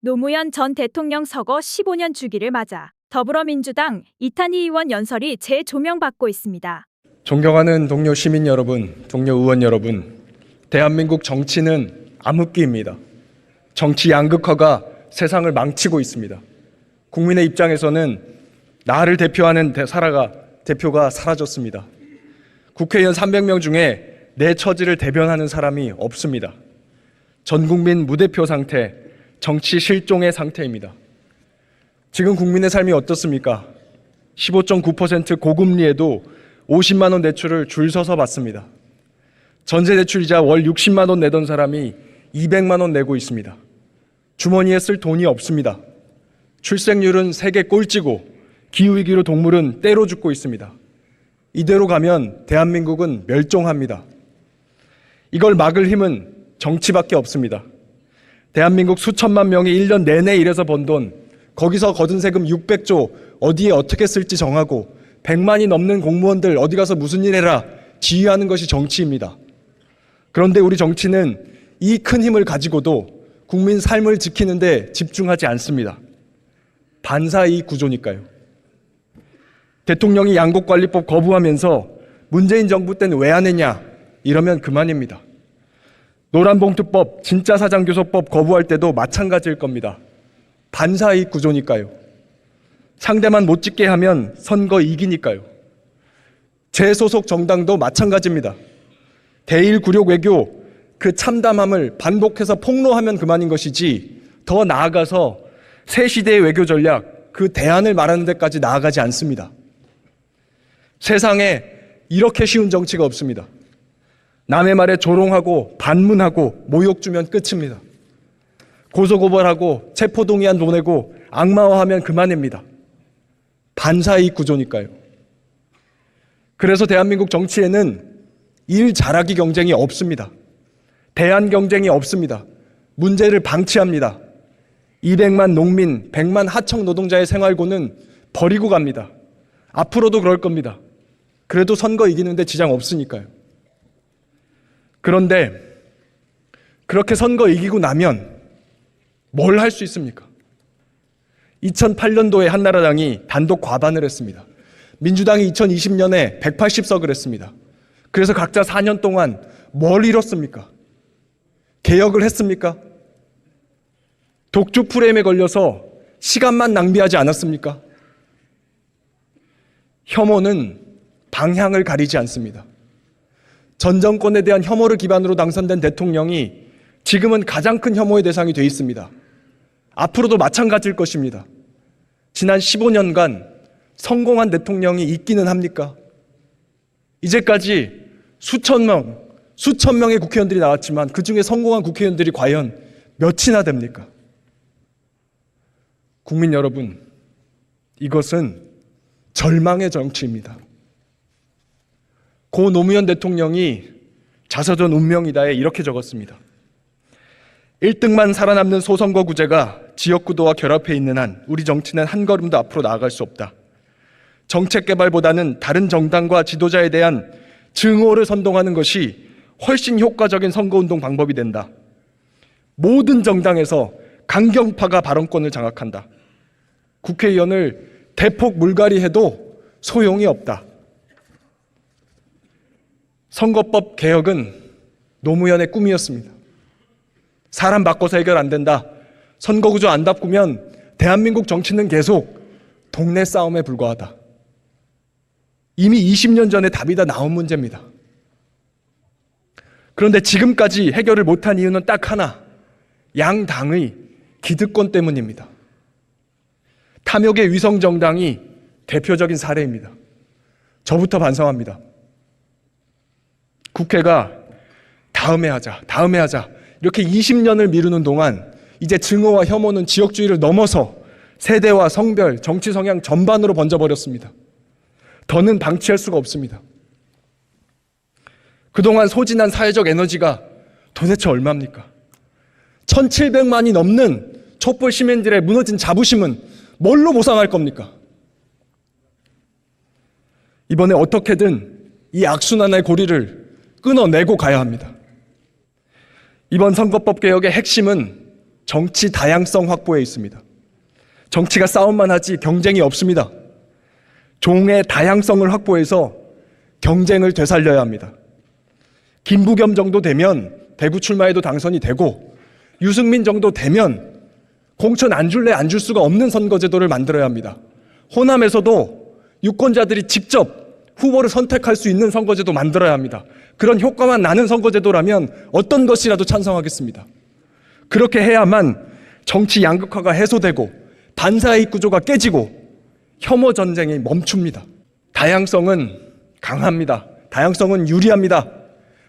노무현 전 대통령 서거 15년 주기를 맞아 더불어민주당 이탄희 의원 연설이 재조명받고 있습니다. 존경하는 동료 시민 여러분, 동료 의원 여러분, 대한민국 정치는 암흑기입니다. 정치 양극화가 세상을 망치고 있습니다. 국민의 입장에서는 나를 대표하는 대표가 사라졌습니다. 국회의원 300명 중에 내 처지를 대변하는 사람이 없습니다. 전 국민 무대표 상태, 정치 실종의 상태입니다. 지금 국민의 삶이 어떻습니까? 15.9% 고금리에도 50만 원 대출을 줄 서서 받습니다. 전세 대출이자 월 60만 원 내던 사람이 200만 원 내고 있습니다. 주머니에 쓸 돈이 없습니다. 출생률은 세계 꼴찌고 기후위기로 동물은 때로 죽고 있습니다. 이대로 가면 대한민국은 멸종합니다. 이걸 막을 힘은 정치밖에 없습니다. 대한민국 수천만 명이 1년 내내 일해서 번 돈, 거기서 거둔 세금 600조 어디에 어떻게 쓸지 정하고 100만이 넘는 공무원들 어디 가서 무슨 일 해라 지휘하는 것이 정치입니다. 그런데 우리 정치는 이 큰 힘을 가지고도 국민 삶을 지키는 데 집중하지 않습니다. 반사이익 구조니까요. 대통령이 양곡관리법 거부하면서 문재인 정부 때는 왜 안 했냐 이러면 그만입니다. 노란봉투법, 진짜사장교섭법 거부할 때도 마찬가지일 겁니다. 반사이익 구조니까요. 상대만 못 찍게 하면 선거 이기니까요. 제 소속 정당도 마찬가지입니다. 대일 굴욕 외교, 그 참담함을 반복해서 폭로하면 그만인 것이지 더 나아가서 새 시대의 외교 전략, 그 대안을 말하는 데까지 나아가지 않습니다. 세상에 이렇게 쉬운 정치가 없습니다. 남의 말에 조롱하고 반문하고 모욕 주면 끝입니다. 고소고발하고 체포동의안 보내고 악마화하면 그만입니다. 반사이익 구조니까요. 그래서 대한민국 정치에는 일 잘하기 경쟁이 없습니다. 대안 경쟁이 없습니다. 문제를 방치합니다. 200만 농민, 100만 하청 노동자의 생활고는 버리고 갑니다. 앞으로도 그럴 겁니다. 그래도 선거 이기는데 지장 없으니까요. 그런데 그렇게 선거 이기고 나면 뭘 할 수 있습니까? 2008년도에 한나라당이 단독 과반을 했습니다. 민주당이 2020년에 180석을 했습니다. 그래서 각자 4년 동안 뭘 이뤘습니까? 개혁을 했습니까? 독주 프레임에 걸려서 시간만 낭비하지 않았습니까? 혐오는 방향을 가리지 않습니다. 전 정권에 대한 혐오를 기반으로 당선된 대통령이 지금은 가장 큰 혐오의 대상이 되어 있습니다. 앞으로도 마찬가지일 것입니다. 지난 15년간 성공한 대통령이 있기는 합니까? 이제까지 수천 명의 국회의원들이 나왔지만 그중에 성공한 국회의원들이 과연 몇이나 됩니까? 국민 여러분, 이것은 절망의 정치입니다. 고 노무현 대통령이 자서전 운명이다에 이렇게 적었습니다. 1등만 살아남는 소선거구제가 지역구도와 결합해 있는 한 우리 정치는 한 걸음도 앞으로 나아갈 수 없다. 정책 개발보다는 다른 정당과 지도자에 대한 증오를 선동하는 것이 훨씬 효과적인 선거운동 방법이 된다. 모든 정당에서 강경파가 발언권을 장악한다. 국회의원을 대폭 물갈이해도 소용이 없다. 선거법 개혁은 노무현의 꿈이었습니다. 사람 바꿔서 해결 안 된다. 선거구조 안 바꾸면 대한민국 정치는 계속 동네 싸움에 불과하다. 이미 20년 전에 답이 다 나온 문제입니다. 그런데 지금까지 해결을 못한 이유는 딱 하나, 양당의 기득권 때문입니다. 탐욕의 위성정당이 대표적인 사례입니다. 저부터 반성합니다. 국회가 다음에 하자 이렇게 20년을 미루는 동안 이제 증오와 혐오는 지역주의를 넘어서 세대와 성별, 정치 성향 전반으로 번져버렸습니다. 더는 방치할 수가 없습니다. 그동안 소진한 사회적 에너지가 도대체 얼마입니까? 1700만이 넘는 촛불 시민들의 무너진 자부심은 뭘로 보상할 겁니까? 이번에 어떻게든 이 악순환의 고리를 끊어내고 가야 합니다. 이번 선거법 개혁의 핵심은 정치 다양성 확보에 있습니다. 정치가 싸움만 하지 경쟁이 없습니다. 종의 다양성을 확보해서 경쟁을 되살려야 합니다. 김부겸 정도 되면 대구 출마해도 당선이 되고, 유승민 정도 되면 공천 안 줄래 안 줄 수가 없는 선거제도를 만들어야 합니다. 호남에서도 유권자들이 직접 후보를 선택할 수 있는 선거제도 만들어야 합니다. 그런 효과만 나는 선거제도라면 어떤 것이라도 찬성하겠습니다. 그렇게 해야만 정치 양극화가 해소되고 반사이익 구조가 깨지고 혐오 전쟁이 멈춥니다. 다양성은 강합니다. 다양성은 유리합니다.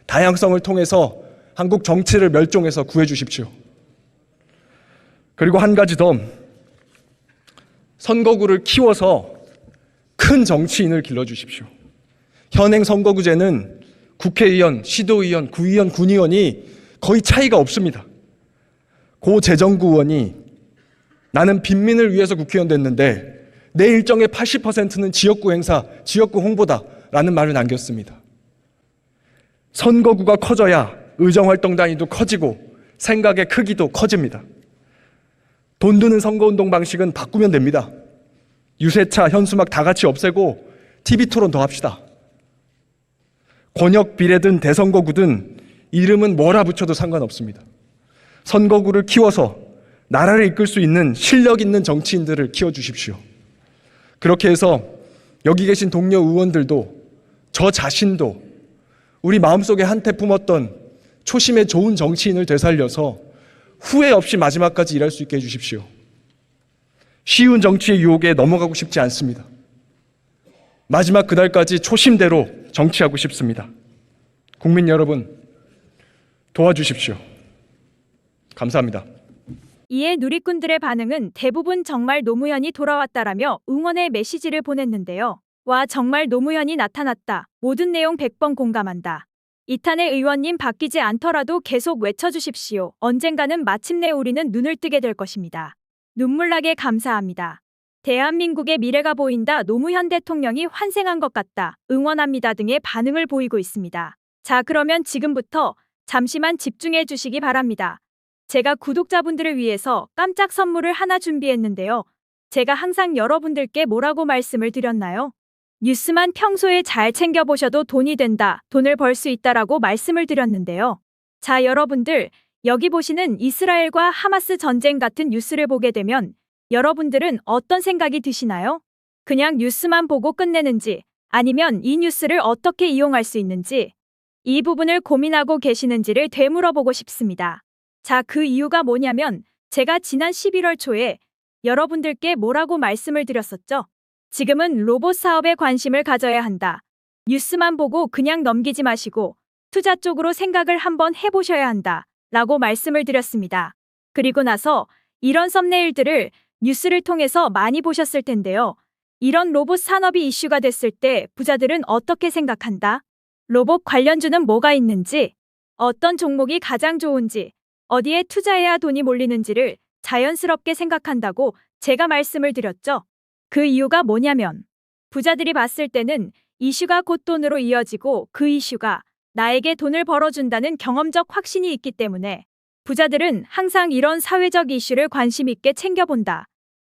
다양성을 통해서 한국 정치를 멸종해서 구해주십시오. 그리고 한 가지 더, 선거구를 키워서 큰 정치인을 길러주십시오. 현행 선거구제는 국회의원, 시도의원, 구의원, 군의원이 거의 차이가 없습니다. 고 재정구 의원이 나는 빈민을 위해서 국회의원 됐는데 내 일정의 80%는 지역구 행사, 지역구 홍보다라는 말을 남겼습니다. 선거구가 커져야 의정활동 단위도 커지고 생각의 크기도 커집니다. 돈 드는 선거운동 방식은 바꾸면 됩니다. 유세차, 현수막 다 같이 없애고 TV토론 더 합시다. 권역 비례든 대선거구든 이름은 뭐라 붙여도 상관없습니다. 선거구를 키워서 나라를 이끌 수 있는 실력 있는 정치인들을 키워주십시오. 그렇게 해서 여기 계신 동료 의원들도 저 자신도 우리 마음속에 한때 품었던 초심의 좋은 정치인을 되살려서 후회 없이 마지막까지 일할 수 있게 해주십시오. 쉬운 정치의 유혹에 넘어가고 싶지 않습니다. 마지막 그날까지 초심대로 정치하고 싶습니다. 국민 여러분, 도와주십시오. 감사합니다. 이에 누리꾼들의 반응은 대부분 정말 노무현이 돌아왔다라며 응원의 메시지를 보냈는데요. 와, 정말 노무현이 나타났다. 모든 내용 100번 공감한다. 이탄의 의원님 바뀌지 않더라도 계속 외쳐주십시오. 언젠가는 마침내 우리는 눈을 뜨게 될 것입니다. 눈물나게 감사합니다. 대한민국의 미래가 보인다. 노무현 대통령이 환생한 것 같다. 응원합니다 등의 반응을 보이고 있습니다. 자, 그러면 지금부터 잠시만 집중해 주시기 바랍니다. 제가 구독자분들을 위해서 깜짝 선물을 하나 준비했는데요. 제가 항상 여러분들께 뭐라고 말씀을 드렸나요? 뉴스만 평소에 잘 챙겨보셔도 돈이 된다, 돈을 벌 수 있다라고 말씀을 드렸는데요. 자, 여러분들, 여기 보시는 이스라엘과 하마스 전쟁 같은 뉴스를 보게 되면 여러분들은 어떤 생각이 드시나요? 그냥 뉴스만 보고 끝내는지, 아니면 이 뉴스를 어떻게 이용할 수 있는지, 이 부분을 고민하고 계시는지를 되물어보고 싶습니다. 자, 그 이유가 뭐냐면 제가 지난 11월 초에 여러분들께 뭐라고 말씀을 드렸었죠? 지금은 로봇 사업에 관심을 가져야 한다. 뉴스만 보고 그냥 넘기지 마시고 투자 쪽으로 생각을 한번 해보셔야 한다. 라고 말씀을 드렸습니다. 그리고 나서 이런 썸네일들을 뉴스를 통해서 많이 보셨을 텐데요. 이런 로봇 산업이 이슈가 됐을 때 부자들은 어떻게 생각한다? 로봇 관련주는 뭐가 있는지, 어떤 종목이 가장 좋은지, 어디에 투자해야 돈이 몰리는지를 자연스럽게 생각한다고 제가 말씀을 드렸죠. 그 이유가 뭐냐면 부자들이 봤을 때는 이슈가 곧 돈으로 이어지고 그 이슈가 나에게 돈을 벌어준다는 경험적 확신이 있기 때문에 부자들은 항상 이런 사회적 이슈를 관심 있게 챙겨본다.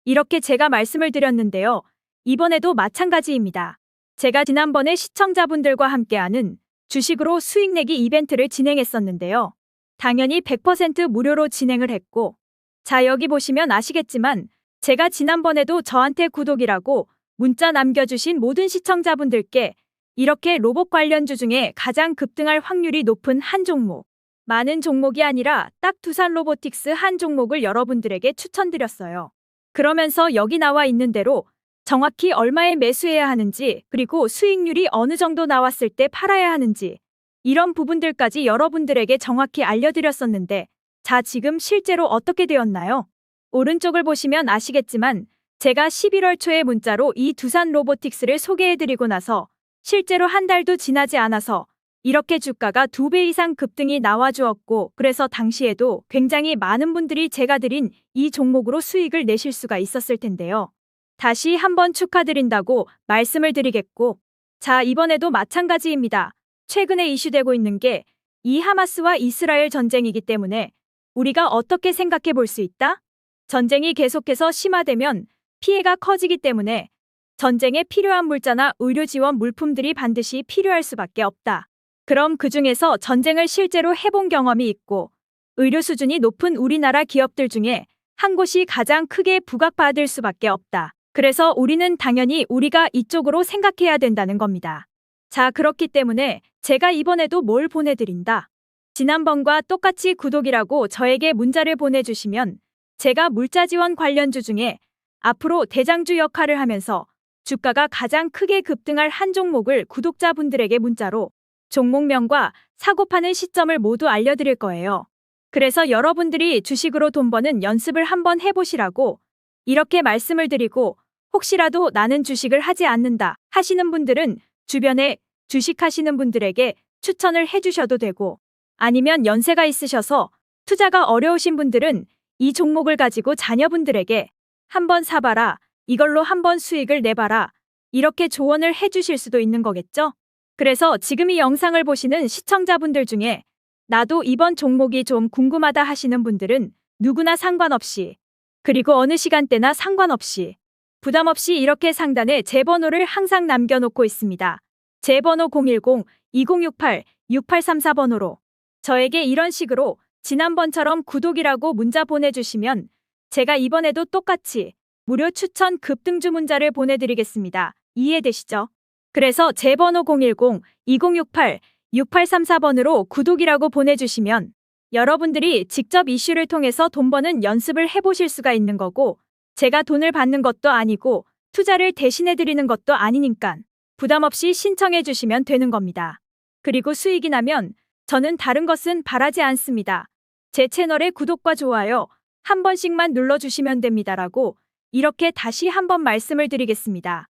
이렇게 제가 말씀을 드렸는데요. 이번에도 마찬가지입니다. 제가 지난번에 시청자분들과 함께하는 주식으로 수익 내기 이벤트를 진행했었는데요. 당연히 100% 무료로 진행을 했고, 자, 여기 보시면 아시겠지만 제가 지난번에도 저한테 구독이라고 문자 남겨주신 모든 시청자분들께 이렇게 로봇 관련주 중에 가장 급등할 확률이 높은 한 종목, 많은 종목이 아니라 딱 두산 로보틱스 한 종목을 여러분들에게 추천드렸어요. 그러면서 여기 나와 있는 대로 정확히 얼마에 매수해야 하는지, 그리고 수익률이 어느 정도 나왔을 때 팔아야 하는지, 이런 부분들까지 여러분들에게 정확히 알려드렸었는데, 자, 지금 실제로 어떻게 되었나요? 오른쪽을 보시면 아시겠지만 제가 11월 초에 문자로 이 두산 로보틱스를 소개해드리고 나서 실제로 한 달도 지나지 않아서 이렇게 주가가 2배 이상 급등이 나와주었고, 그래서 당시에도 굉장히 많은 분들이 제가 드린 이 종목으로 수익을 내실 수가 있었을 텐데요. 다시 한번 축하드린다고 말씀을 드리겠고, 자, 이번에도 마찬가지입니다. 최근에 이슈되고 있는 게 이 하마스와 이스라엘 전쟁이기 때문에 우리가 어떻게 생각해 볼 수 있다? 전쟁이 계속해서 심화되면 피해가 커지기 때문에 전쟁에 필요한 물자나 의료 지원 물품들이 반드시 필요할 수밖에 없다. 그럼 그 중에서 전쟁을 실제로 해본 경험이 있고 의료 수준이 높은 우리나라 기업들 중에 한 곳이 가장 크게 부각받을 수밖에 없다. 그래서 우리는 당연히 우리가 이쪽으로 생각해야 된다는 겁니다. 자, 그렇기 때문에 제가 이번에도 뭘 보내드린다. 지난번과 똑같이 구독이라고 저에게 문자를 보내주시면 제가 물자 지원 관련주 중에 앞으로 대장주 역할을 하면서 주가가 가장 크게 급등할 한 종목을 구독자분들에게 문자로 종목명과 사고 파는 시점을 모두 알려드릴 거예요. 그래서 여러분들이 주식으로 돈 버는 연습을 한번 해보시라고 이렇게 말씀을 드리고, 혹시라도 나는 주식을 하지 않는다 하시는 분들은 주변에 주식하시는 분들에게 추천을 해주셔도 되고, 아니면 연세가 있으셔서 투자가 어려우신 분들은 이 종목을 가지고 자녀분들에게 한번 사봐라, 이걸로 한번 수익을 내봐라, 이렇게 조언을 해주실 수도 있는 거겠죠? 그래서 지금 이 영상을 보시는 시청자분들 중에 나도 이번 종목이 좀 궁금하다 하시는 분들은 누구나 상관없이, 그리고 어느 시간대나 상관없이 부담 없이 이렇게 상단에 제 번호를 항상 남겨놓고 있습니다. 제 번호 010-2068-6834번호로 저에게 이런 식으로 지난번처럼 구독이라고 문자 보내주시면 제가 이번에도 똑같이 무료 추천 급등주 문자를 보내드리겠습니다. 이해되시죠? 그래서 제 번호 010-2068-6834번으로 구독이라고 보내주시면 여러분들이 직접 이슈를 통해서 돈 버는 연습을 해보실 수가 있는 거고, 제가 돈을 받는 것도 아니고 투자를 대신해드리는 것도 아니니까 부담 없이 신청해 주시면 되는 겁니다. 그리고 수익이 나면 저는 다른 것은 바라지 않습니다. 제 채널의 구독과 좋아요 한 번씩만 눌러주시면 됩니다라고 이렇게 다시 한번 말씀을 드리겠습니다.